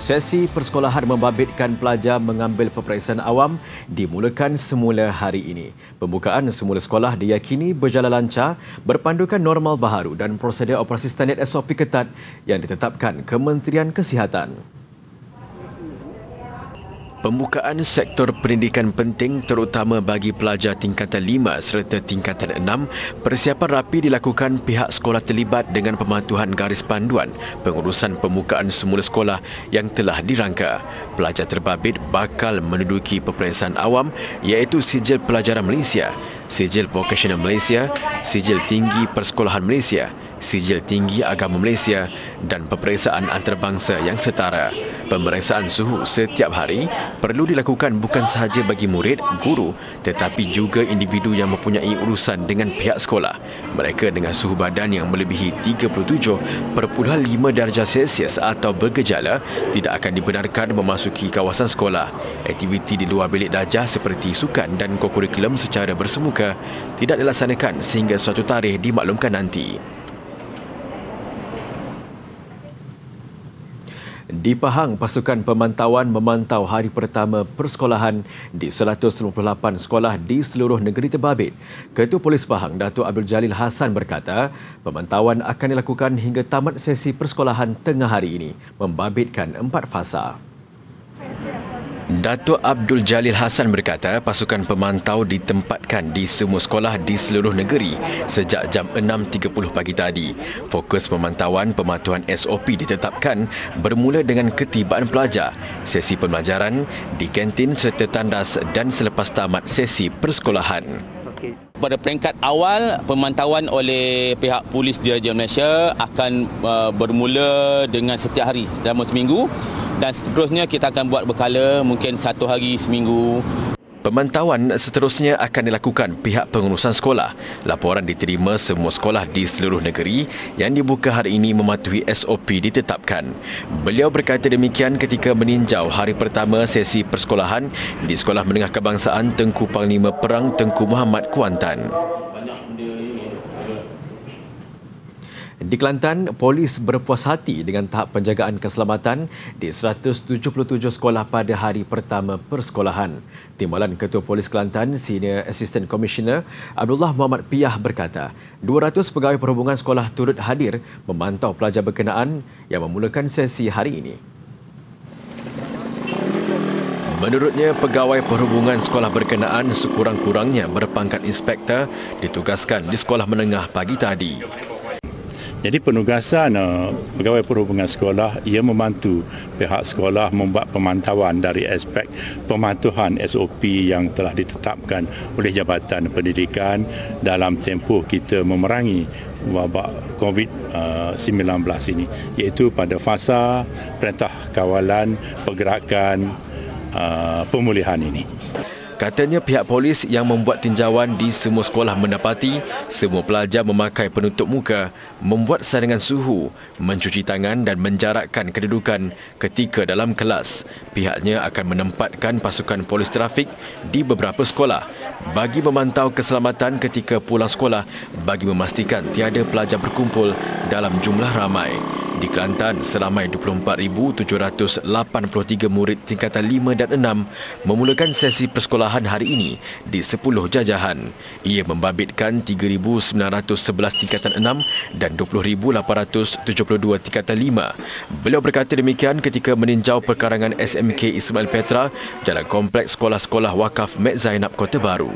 Sesi persekolahan membabitkan pelajar mengambil peperiksaan awam dimulakan semula hari ini. Pembukaan semula sekolah diyakini berjalan lancar berpandukan normal baharu dan prosedur operasi standard SOP ketat yang ditetapkan Kementerian Kesihatan. Pembukaan sektor pendidikan penting terutama bagi pelajar tingkatan 5 serta tingkatan 6, persiapan rapi dilakukan pihak sekolah terlibat dengan pematuhan garis panduan pengurusan pembukaan semula sekolah yang telah dirangka. Pelajar terbabit bakal menduduki peperiksaan awam iaitu Sijil Pelajaran Malaysia, Sijil Vocational Malaysia, Sijil Tinggi Persekolahan Malaysia, Sijil Tinggi Agama Malaysia dan peperiksaan antarabangsa yang setara. Pemeriksaan suhu setiap hari perlu dilakukan bukan sahaja bagi murid, guru tetapi juga individu yang mempunyai urusan dengan pihak sekolah. Mereka dengan suhu badan yang melebihi 37.5 darjah Celsius atau bergejala tidak akan dibenarkan memasuki kawasan sekolah. Aktiviti di luar bilik darjah seperti sukan dan kokurikulum secara bersemuka tidak dilaksanakan sehingga suatu tarikh dimaklumkan nanti. Di Pahang, pasukan pemantauan memantau hari pertama persekolahan di 198 sekolah di seluruh negeri terbabit. Ketua Polis Pahang, Datuk Abdul Jalil Hassan berkata, pemantauan akan dilakukan hingga tamat sesi persekolahan tengah hari ini, membabitkan 4 fasa. Datuk Abdul Jalil Hassan berkata pasukan pemantau ditempatkan di semua sekolah di seluruh negeri sejak jam 6.30 pagi tadi. Fokus pemantauan pematuhan SOP ditetapkan bermula dengan ketibaan pelajar, sesi pembelajaran di kantin serta tandas dan selepas tamat sesi persekolahan. Pada peringkat awal, pemantauan oleh pihak Polis Diraja Malaysia akan bermula dengan setiap hari selama seminggu dan seterusnya kita akan buat berkala mungkin 1 hari seminggu. Pemantauan seterusnya akan dilakukan pihak pengurusan sekolah. Laporan diterima semua sekolah di seluruh negeri yang dibuka hari ini mematuhi SOP ditetapkan. Beliau berkata demikian ketika meninjau hari pertama sesi persekolahan di Sekolah Menengah Kebangsaan Tengku Panglima Perang Tengku Muhammad Kuantan. Di Kelantan, polis berpuas hati dengan tahap penjagaan keselamatan di 177 sekolah pada hari pertama persekolahan. Timbalan Ketua Polis Kelantan, Senior Assistant Commissioner Abdullah Muhammad Piah berkata, 200 pegawai perhubungan sekolah turut hadir memantau pelajar berkenaan yang memulakan sesi hari ini. Menurutnya, pegawai perhubungan sekolah berkenaan sekurang-kurangnya berpangkat inspektor ditugaskan di sekolah menengah pagi tadi. Jadi penugasan pegawai perhubungan sekolah ia membantu pihak sekolah membuat pemantauan dari aspek pematuhan SOP yang telah ditetapkan oleh Jabatan Pendidikan dalam tempoh kita memerangi wabak COVID-19 ini, iaitu pada fasa perintah kawalan pergerakan pemulihan ini. Katanya pihak polis yang membuat tinjauan di semua sekolah mendapati semua pelajar memakai penutup muka, membuat saringan suhu, mencuci tangan dan menjarakkan kedudukan ketika dalam kelas. Pihaknya akan menempatkan pasukan polis trafik di beberapa sekolah bagi memantau keselamatan ketika pulang sekolah bagi memastikan tiada pelajar berkumpul dalam jumlah ramai. Di Kelantan, seramai 24,783 murid tingkatan 5 dan 6 memulakan sesi persekolahan hari ini di 10 jajahan. Ia membabitkan 3,911 tingkatan 6 dan 20,872 tingkatan 5. Beliau berkata demikian ketika meninjau perkarangan SMK Ismail Petra dalam kompleks sekolah-sekolah wakaf Mek Zainab Kota Baru.